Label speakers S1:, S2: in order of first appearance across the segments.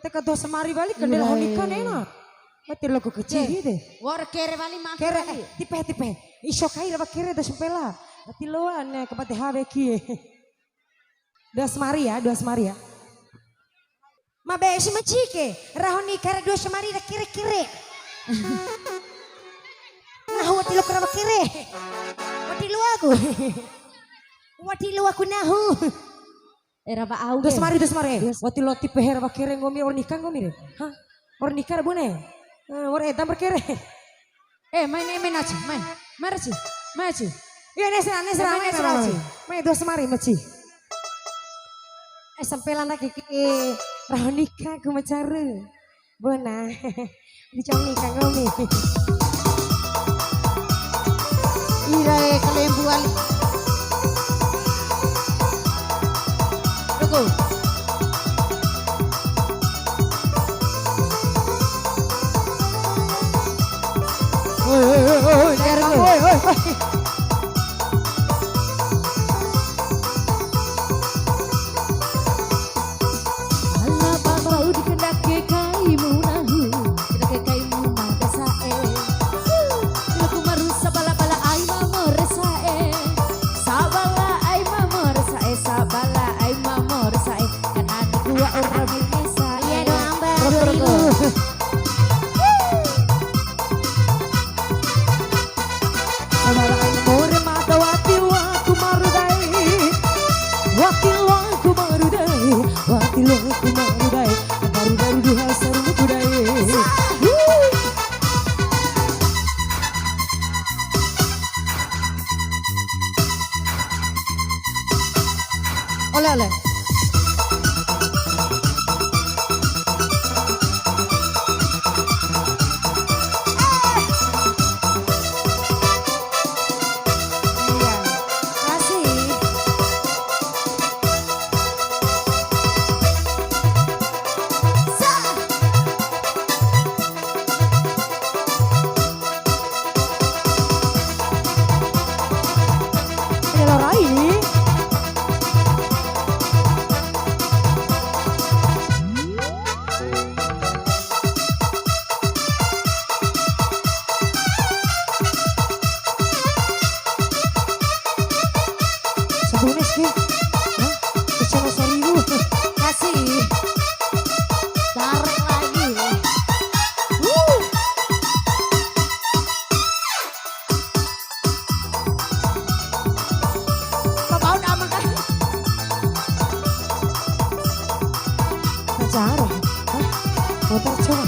S1: Teka dos semari balik ke dalam ikan enak. Mati lo kecil deh.
S2: War kere bali mak.
S1: Kere tipe. Iso kai dapat kere dos sempela. Mati lo ane kepati habe kie. Dos semari ya. Ma besi macike. Rahoni kere dos semari da kire. Nah wati lo kera kire. Wati lo aku nahu.
S2: Era ba au.
S1: Dos mari. Wati lo tipe hera bakere ngomi or nikah ngomi deh. Hah? Or nikah bune. Or etam berkere.
S2: Main aja, main. Mari.
S1: Iya nesra. Main dos mari maci. Sampai lana kiki rah nikah ku macaru. Bona. Dicong nikah ngomi.
S2: Irae kalembu ali. Tunggu.
S1: Oi.
S2: Allah bau dikendake kaimu nahu, dikendake kaimu madasae. Laku maru sabala-bala ai mamoresae. Sabala ai mamoresae. Kan ane dua orang bisa. Iya doang baru.
S1: Sabara ay more mata wati waku marudai. Baru duha sarung kudai. Oleh. Bonus nih, kecil seribu kasih, tarik lagi. Bapak udah aman kan? Cara, motor coba.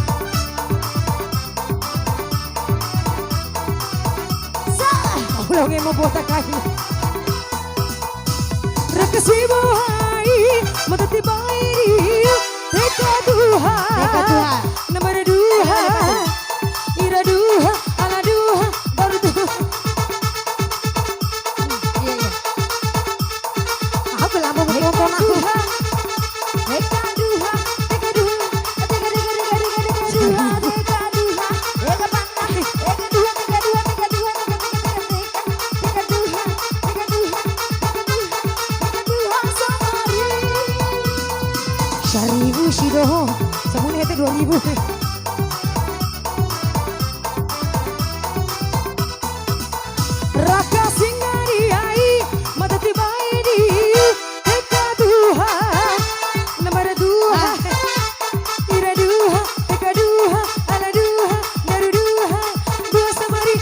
S1: Ulang yang mau buat kayu. Rekasimu hai matati bairi teka duha nomor duha ira duha ala duha baru duha. Iya. Aku lama ngomong aku. Teka duha Seribu sih doh, semuanya itu 2000. Raka singari ai, mata tiba ini, teka duha, nomor duha, ira duha, teka duha, ala duha, daru duha, dua semari,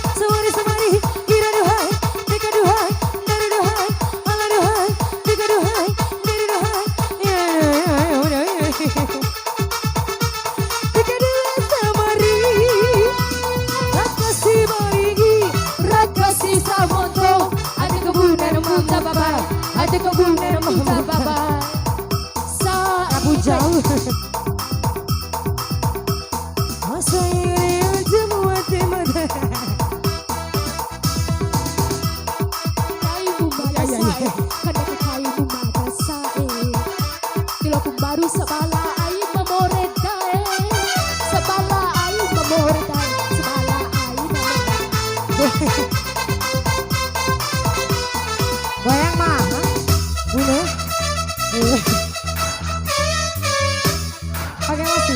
S1: ira duha, teka duha, daru duha, ala duha, teka duha, daru duha. Ada kebunan muta baba. Kamu jauh. Masa ini semua temada.
S2: Kayu madasae, kadang kayu madasae. Kilo baru sabala ai mamoredae. Sabala ai mamoredae.
S1: Goyang mah, boleh? Pakai masih.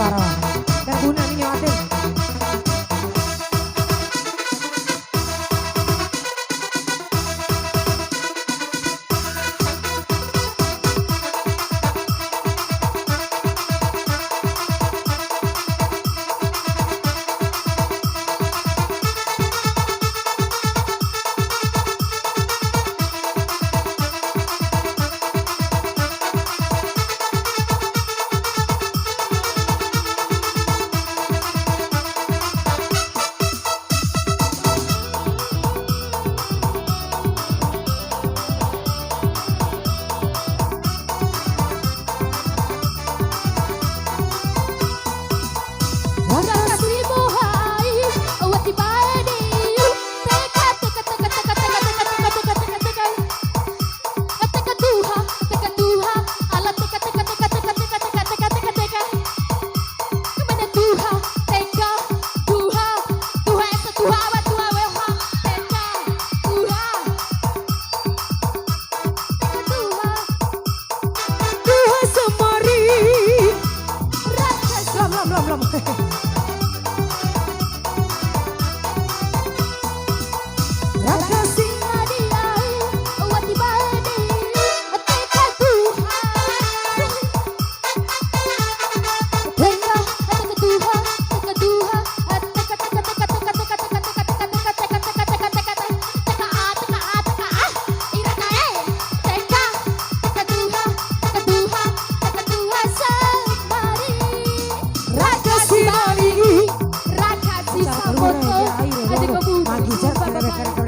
S1: Paro. Terguna ini Aden. Adik kamu.